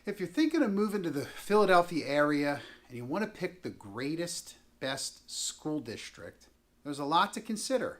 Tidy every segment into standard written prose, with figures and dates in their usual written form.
If you're thinking of moving to the Philadelphia area and you want to pick the greatest, best school district, there's a lot to consider.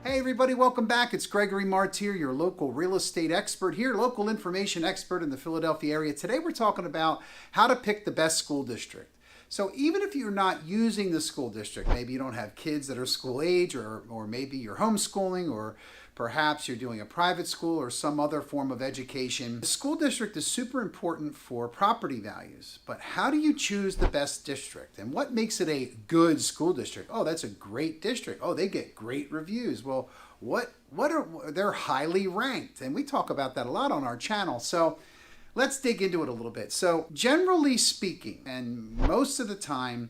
Everybody, welcome back. It's Gregory Martire, your local real estate expert here, local information expert in the Philadelphia area. Today we're talking about how to pick the best school district. So even if you're not using the school district, maybe you don't have kids that are school age, or maybe you're homeschooling, or perhaps you're doing a private school or some other form of education. The school district is super important for property values, but how do you choose the best district? And what makes it a good school district? Oh, that's a great district. Oh, they get great reviews. Well, they're highly ranked, and we talk about that a lot on our channel. So let's dig into it a little bit. So generally speaking, and most of the time,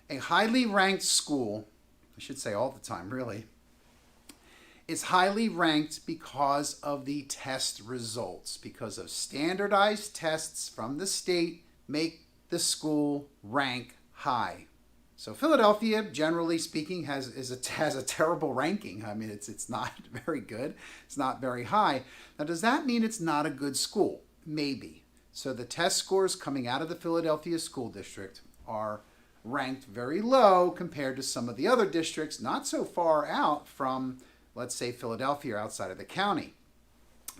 a highly ranked school, I should say all the time really, is highly ranked because of the test results, because of standardized tests from the state make the school rank high. So Philadelphia, generally speaking, has a terrible ranking. I mean, it's not very good. It's not very high. Now, does that mean it's not a good school? Maybe. So the test scores coming out of the Philadelphia school district are ranked very low compared to some of the other districts not so far out from, let's say, Philadelphia, or outside of the county.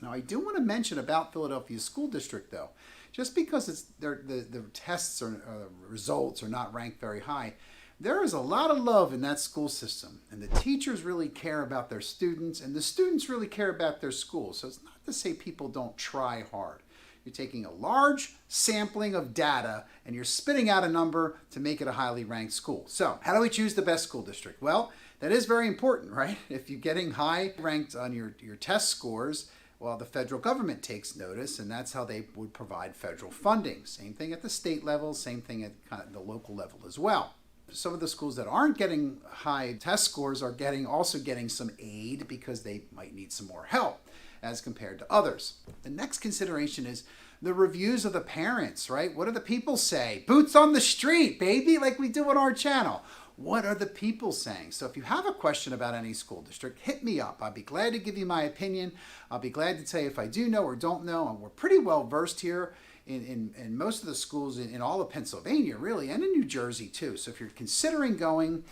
Now, I do want to mention about Philadelphia school district, though. Just because the tests or results are not ranked very high, there is a lot of love in that school system, and the teachers really care about their students, and the students really care about their school. So it's not to say people don't try hard. You're taking a large sampling of data and you're spitting out a number to make it a highly ranked school. So how do we choose the best school district? Well, that is very important, right? If you're getting high ranked on your test scores, well, the federal government takes notice, and that's how they would provide federal funding. Same thing at the state level, same thing at kind of the local level as well. Some of the schools that aren't getting high test scores are also getting some aid because they might need some more help as compared to others. The next consideration is the reviews of the parents, right? What do the people say? Boots on the street, baby, like we do on our channel. What are the people saying? So if you have a question about any school district, hit me up. I'll be glad to give you my opinion. I'll be glad to tell you if I do know or don't know. And we're pretty well versed here in most of the schools in all of Pennsylvania, really, and in New Jersey too. So if you're considering going,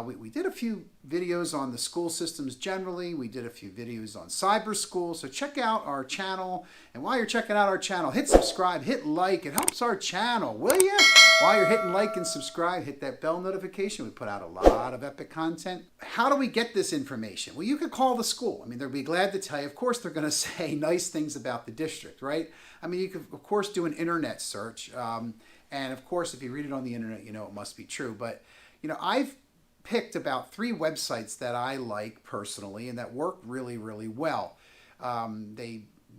we did a few videos on the school systems generally. We did a few videos on cyber school. So check out our channel. And while you're checking out our channel, hit subscribe, hit like. It helps our channel, will you? While you're hitting like and subscribe, hit that bell notification. We put out a lot of epic content. How do we get this information? Well, you could call the school. I mean, they'll be glad to tell you. Of course, they're going to say nice things about the district, right? I mean, you could, of course, do an internet search. And of course, if you read it on the internet, you know it must be true. But, you know, I've picked about 3 websites that I like personally and that work really, really well. I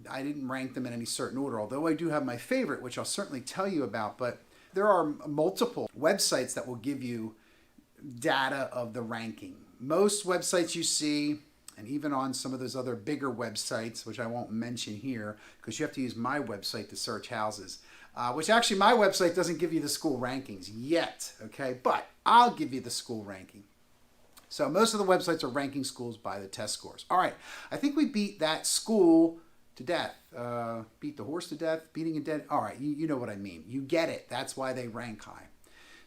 didn't rank them in any certain order, although I do have my favorite, which I'll certainly tell you about. But there are multiple websites that will give you data of the ranking. Most websites you see, and even on some of those other bigger websites, which I won't mention here because you have to use my website to search houses, which actually my website doesn't give you the school rankings yet, okay? But I'll give you the school ranking. So most of the websites are ranking schools by the test scores. All right, I think we beat that school to death. Beat the horse to death, beating a dead. All right, you know what I mean. You get it. That's why they rank high.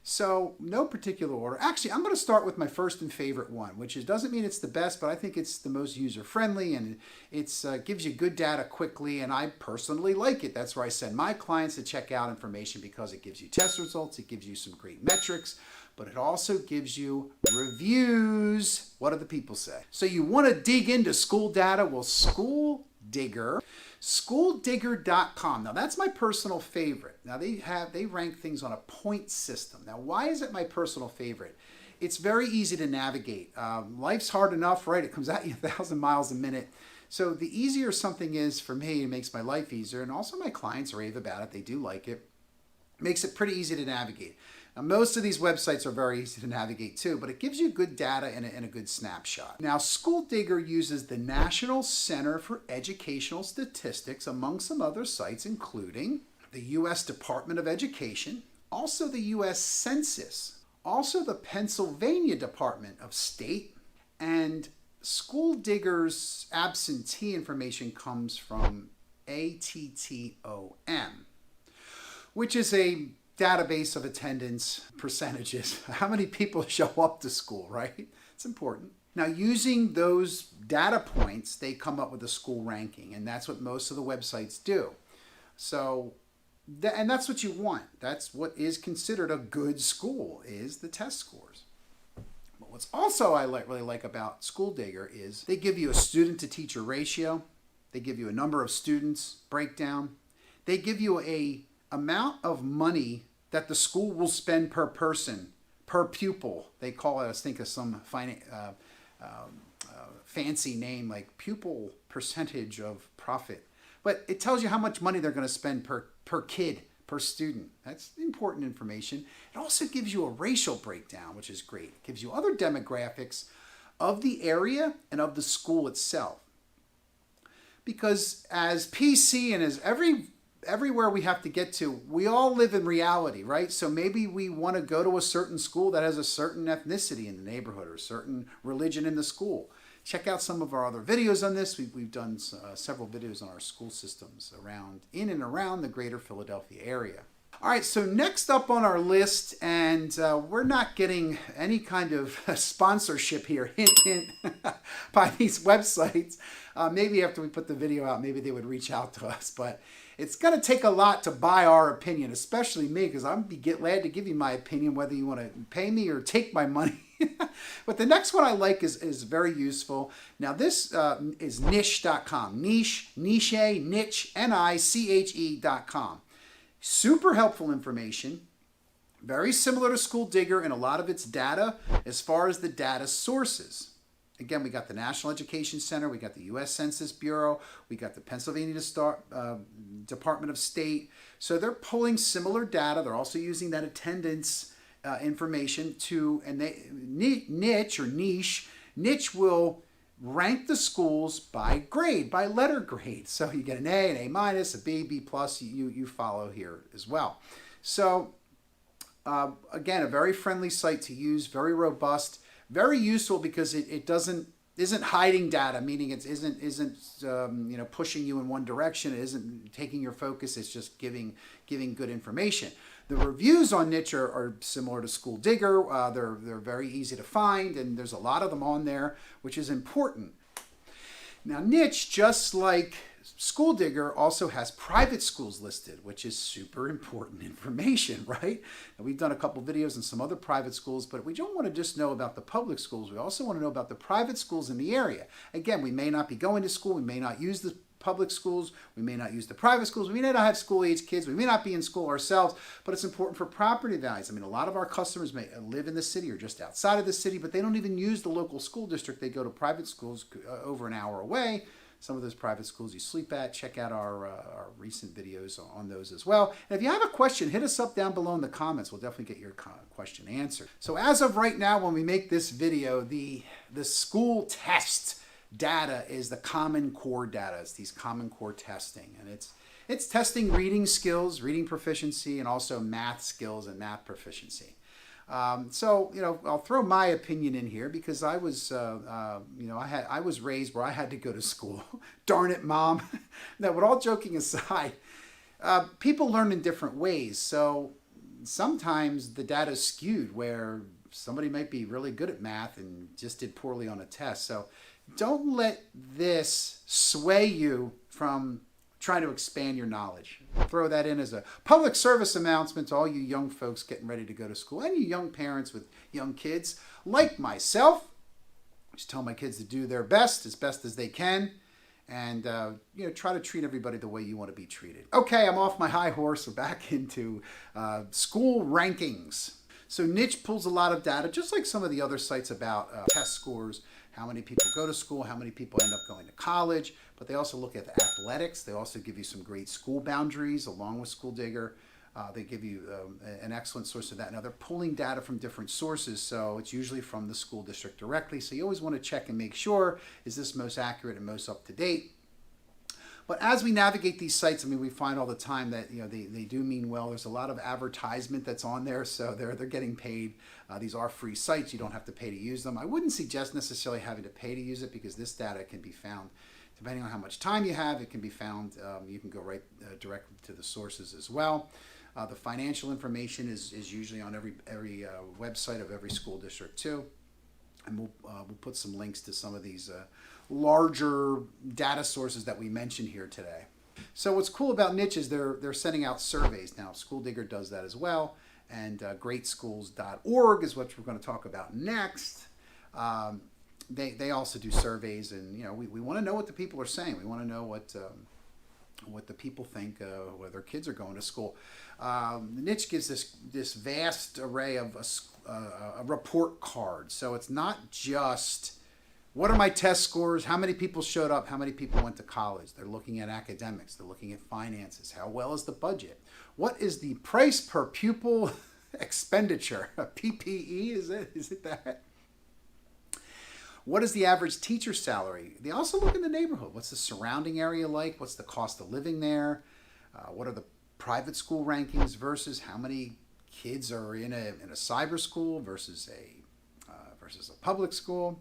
So no particular order. Actually, I'm going to start with my first and favorite one, which doesn't mean it's the best, but I think it's the most user-friendly, and it gives you good data quickly, and I personally like it. That's where I send my clients to check out information because it gives you test results, it gives you some great metrics, but it also gives you reviews. What do the people say? So you want to dig into school data? Well, SchoolDigger.com. Now that's my personal favorite. Now they rank things on a point system. Now why is it my personal favorite? It's very easy to navigate. Life's hard enough, right? It comes at you 1,000 miles a minute. So the easier something is for me, it makes my life easier, and also my clients rave about it. They do like it. Makes it pretty easy to navigate. Now, most of these websites are very easy to navigate too, but it gives you good data and a good snapshot. Now, School Digger uses the National Center for Educational Statistics among some other sites, including the U.S. Department of Education, also the U.S. Census, also the Pennsylvania Department of State, and School Digger's absentee information comes from ATTOM, which is a database of attendance percentages. How many people show up to school, right? It's important. Now, using those data points, they come up with a school ranking, and that's what most of the websites do. So, and that's what you want. That's what is considered a good school, is the test scores. But what's also I really like about School Digger is they give you a student to teacher ratio. They give you a number of students breakdown. They give you a amount of money that the school will spend per person, per pupil. They call it, I think, of some fancy name like pupil percentage of profit. But it tells you how much money they're going to spend per kid, per student. That's important information. It also gives you a racial breakdown, which is great. It gives you other demographics of the area and of the school itself. Because as PC and as everywhere we have to get to, we all live in reality, right? So maybe we want to go to a certain school that has a certain ethnicity in the neighborhood or a certain religion in the school. Check out some of our other videos on this. We've done several videos on our school systems in and around the greater Philadelphia area. All right, so next up on our list, and we're not getting any kind of sponsorship here, hint, hint, by these websites. Maybe after we put the video out, maybe they would reach out to us, but it's going to take a lot to buy our opinion, especially me, because I'm glad to give you my opinion, whether you want to pay me or take my money. But the next one I like is very useful. Now this is niche.com, niche, niche.com. Super helpful information, very similar to School Digger in a lot of its data as far as the data sources. Again, we got the National Education Center, we got the U.S. Census Bureau, we got the Pennsylvania Department of State. So they're pulling similar data. They're also using that attendance information and niche will rank the schools by grade, by letter grade. So you get an A, an A minus, a B, B plus, you follow here as well. So again, a very friendly site to use, very robust, very useful because it isn't hiding data, meaning it isn't pushing you in one direction. It isn't taking your focus. It's just giving good information. The reviews on Niche are similar to School Digger. They're very easy to find, and there's a lot of them on there, which is important. Now, Niche, just like School Digger, also has private schools listed, which is super important information, right? And we've done a couple videos on some other private schools, but we don't want to just know about the public schools. We also want to know about the private schools in the area. Again, we may not be going to school. We may not use the public schools. We may not use the private schools. We may not have school-age kids. We may not be in school ourselves, but it's important for property values. I mean, a lot of our customers may live in the city or just outside of the city, but they don't even use the local school district. They go to private schools over an hour away. Some of those private schools you sleep at. Check out our recent videos on those as well. And if you have a question, hit us up down below in the comments. We'll definitely get your question answered. So as of right now, when we make this video, the school test data is the Common Core data. It's these Common Core testing, and it's testing reading skills, reading proficiency, and also math skills and math proficiency. So I'll throw my opinion in here because I was I was raised where I had to go to school. Darn it, Mom. No, but all joking aside, people learn in different ways. So sometimes the data is skewed where somebody might be really good at math and just did poorly on a test. So don't let this sway you from trying to expand your knowledge. Throw that in as a public service announcement to all you young folks getting ready to go to school and you young parents with young kids like myself. Just tell my kids to do their best as they can, and try to treat everybody the way you want to be treated. Okay, I'm off my high horse. We're back into school rankings. So Niche pulls a lot of data, just like some of the other sites about test scores, how many people go to school, how many people end up going to college, but they also look at the athletics. They also give you some great school boundaries along with School Digger. They give you an excellent source of that. Now they're pulling data from different sources, so it's usually from the school district directly. So you always want to check and make sure, is this most accurate and most up to date? But as we navigate these sites, I mean, we find all the time that they do mean well. There's a lot of advertisement that's on there, so they're getting paid. These are free sites. You don't have to pay to use them. I wouldn't suggest necessarily having to pay to use it, because this data can be found depending on how much time you have. It can be found. You can go right directly to the sources as well. The financial information is usually on every website of every school district too. And we'll put some links to some of these larger data sources that we mentioned here today. So what's cool about Niche is they're sending out surveys now. School Digger does that as well, and greatschools.org is what we're going to talk about next. They also do surveys, and we want to know what the people are saying. We want to know what the people think, whether their kids are going to school. Niche gives this vast array of a report card. So it's not just what are my test scores, how many people showed up, how many people went to college. They're looking at academics, they're looking at finances, how well is the budget, what is the price per pupil expenditure, PPE, is it that? What is the average teacher salary? They also look in the neighborhood. What's the surrounding area like? What's the cost of living there? What are the private school rankings versus how many kids are in a cyber school versus a public school?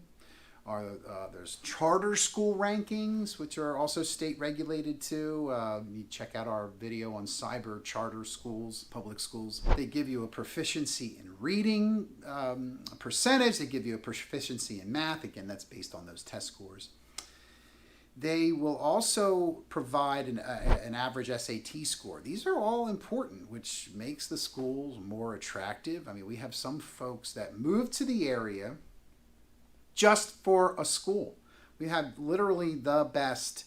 There's charter school rankings, which are also state regulated too. You check out our video on cyber charter schools, public schools. They give you a proficiency in reading percentage. They give you a proficiency in math. Again, that's based on those test scores. They will also provide an average SAT score. These are all important, which makes the schools more attractive. I mean, we have some folks that move to the area just for a school. We have literally the best.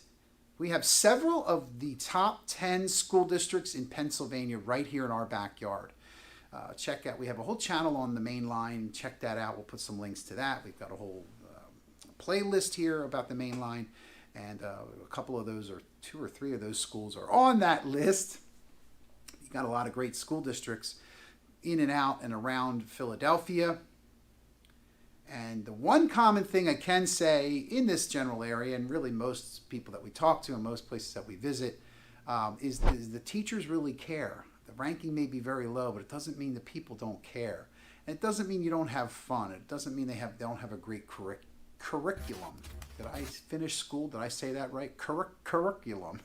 We have several of the top 10 school districts in Pennsylvania right here in our backyard. Check out, we have a whole channel on the main line. Check that out. We'll put some links to that. We've got a whole playlist here about the main line. And a couple of those, or 2 or 3 of those schools are on that list. You've got a lot of great school districts in and out and around Philadelphia. And the one common thing I can say in this general area, and really most people that we talk to and most places that we visit, is the teachers really care. The ranking may be very low, but it doesn't mean the people don't care. And it doesn't mean you don't have fun. It doesn't mean they don't have a great curriculum. Did I finish school? Did I say that right? Curriculum.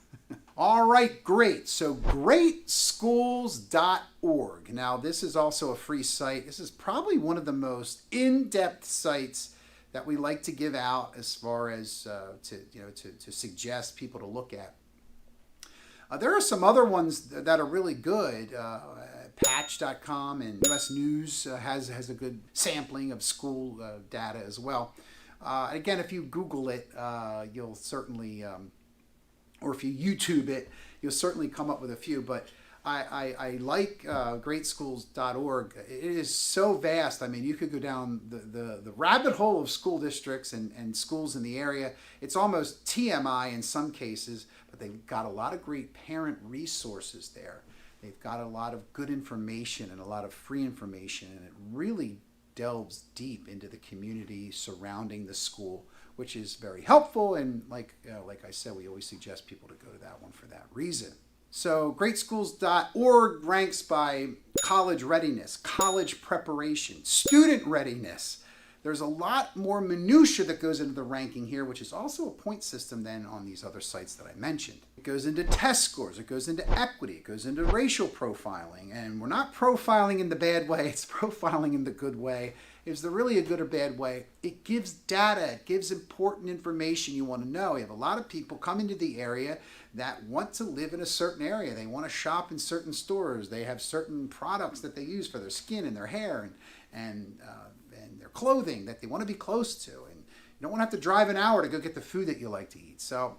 All right, great. So greatschools.org. Now, this is also a free site. This is probably one of the most in-depth sites that we like to give out as far as to suggest people to look at. There are some other ones that are really good. Patch.com and US News has a good sampling of school data as well. Again, if you Google it, you'll certainly, or if you YouTube it, you'll certainly come up with a few. But I like greatschools.org. It is so vast. I mean, you could go down the rabbit hole of school districts and schools in the area. It's almost TMI in some cases, but they've got a lot of great parent resources there. They've got a lot of good information and a lot of free information, and it really delves deep into the community surrounding the school, which is very helpful. And like I said, we always suggest people to go to that one for that reason. So greatschools.org ranks by college readiness, college preparation, student readiness. There's a lot more minutia that goes into the ranking here, which is also a point system than on these other sites that I mentioned. It goes into test scores, it goes into equity, it goes into racial profiling, and we're not profiling in the bad way, it's profiling in the good way. Is there really a good or bad way? It gives data, it gives important information you want to know. You have a lot of people come into the area that want to live in a certain area. They want to shop in certain stores. They have certain products that they use for their skin and their hair and their clothing that they want to be close to. And you don't want to have to drive an hour to go get the food that you like to eat. So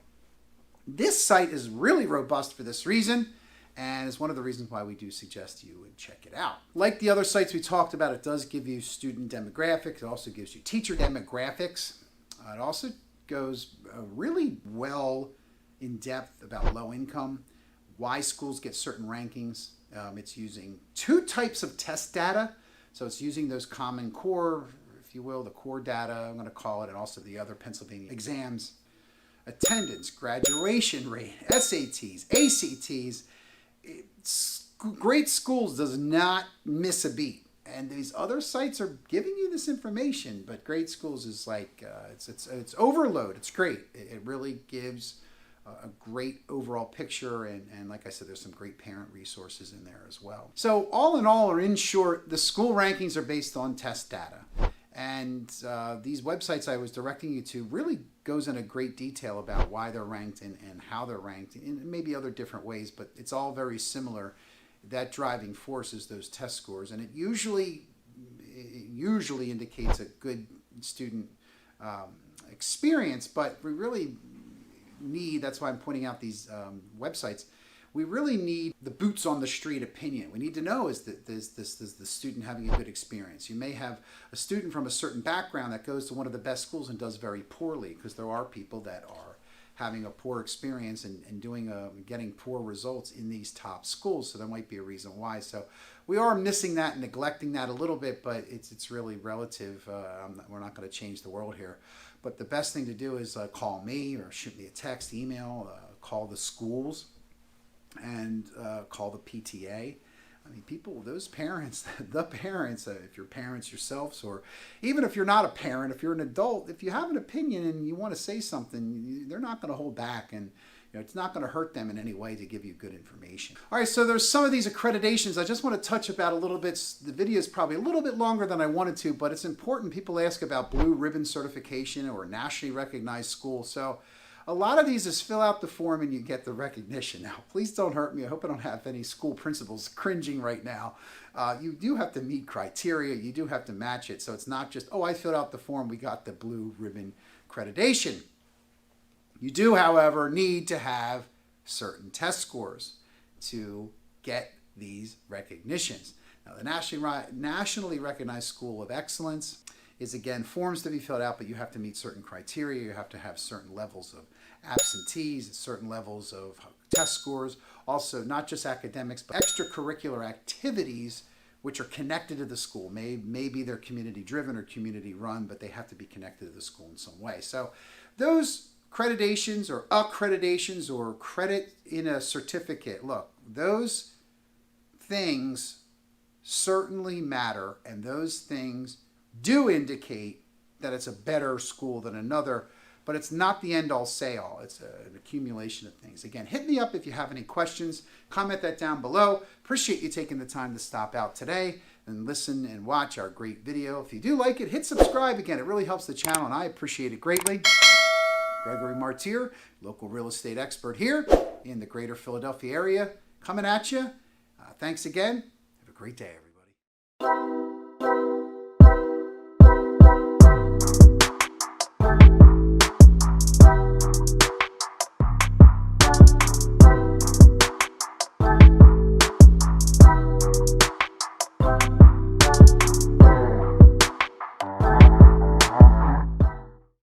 this site is really robust for this reason, and it's one of the reasons why we do suggest you would check it out. Like the other sites we talked about, it does give you student demographics. It also gives you teacher demographics. It also goes really well in depth about low income, why schools get certain rankings. It's using 2 types of test data. So it's using those Common Core, if you will, the core data, I'm going to call it, and also the other Pennsylvania exams. attendance, graduation rate, SATs, ACTs. Great Schools does not miss a beat. And these other sites are giving you this information, but Great Schools is like, it's overload. It's great. It really gives a great overall picture. And like I said, there's some great parent resources in there as well. So all in all, or in short, the school rankings are based on test data. And these websites I was directing you to really goes into great detail about why they're ranked and how they're ranked, and maybe other different ways, but it's all very similar. That driving force is those test scores, and it usually indicates a good student experience, but we really need, that's why I'm pointing out these websites, we really need the boots on the street opinion. We need to know, is the student having a good experience? You may have a student from a certain background that goes to one of the best schools and does very poorly, because there are people that are having a poor experience and getting poor results in these top schools. So there might be a reason why. So we are missing that and neglecting that a little bit, but it's really relative. We're not going to change the world here. But the best thing to do is call me or shoot me a text, email, call the schools, and call the PTA. I mean, people, those parents, the parents, if you're parents yourselves, or even if you're not a parent, if you're an adult, if you have an opinion and you want to say something, they're not going to hold back, and it's not going to hurt them in any way to give you good information. All right, so there's some of these accreditations I just want to touch about a little bit. The video is probably a little bit longer than I wanted to, but it's important. People ask about blue ribbon certification or nationally recognized school. So a lot of these is fill out the form and you get the recognition. Now, please don't hurt me. I hope I don't have any school principals cringing right now. You do have to meet criteria. You do have to match it. So it's not just, oh, I filled out the form, we got the blue ribbon accreditation. You do, however, need to have certain test scores to get these recognitions. Now, the nationally recognized School of Excellence is, again, forms to be filled out, but you have to meet certain criteria. You have to have certain levels of absentees, certain levels of test scores. Also, not just academics, but extracurricular activities which are connected to the school. Maybe they're community driven or community run, but they have to be connected to the school in some way. So those accreditations or credit in a certificate, look, those things certainly matter, and those things do indicate that it's a better school than another, but it's not the end-all say-all. It's an accumulation of things. Again, hit me up if you have any questions. Comment that down below. Appreciate you taking the time to stop out today and listen and watch our great video. If you do like it, hit subscribe. Again, it really helps the channel, and I appreciate it greatly. Gregory Martire, local real estate expert here in the greater Philadelphia area, coming at you. Thanks again. Have a great day, everybody.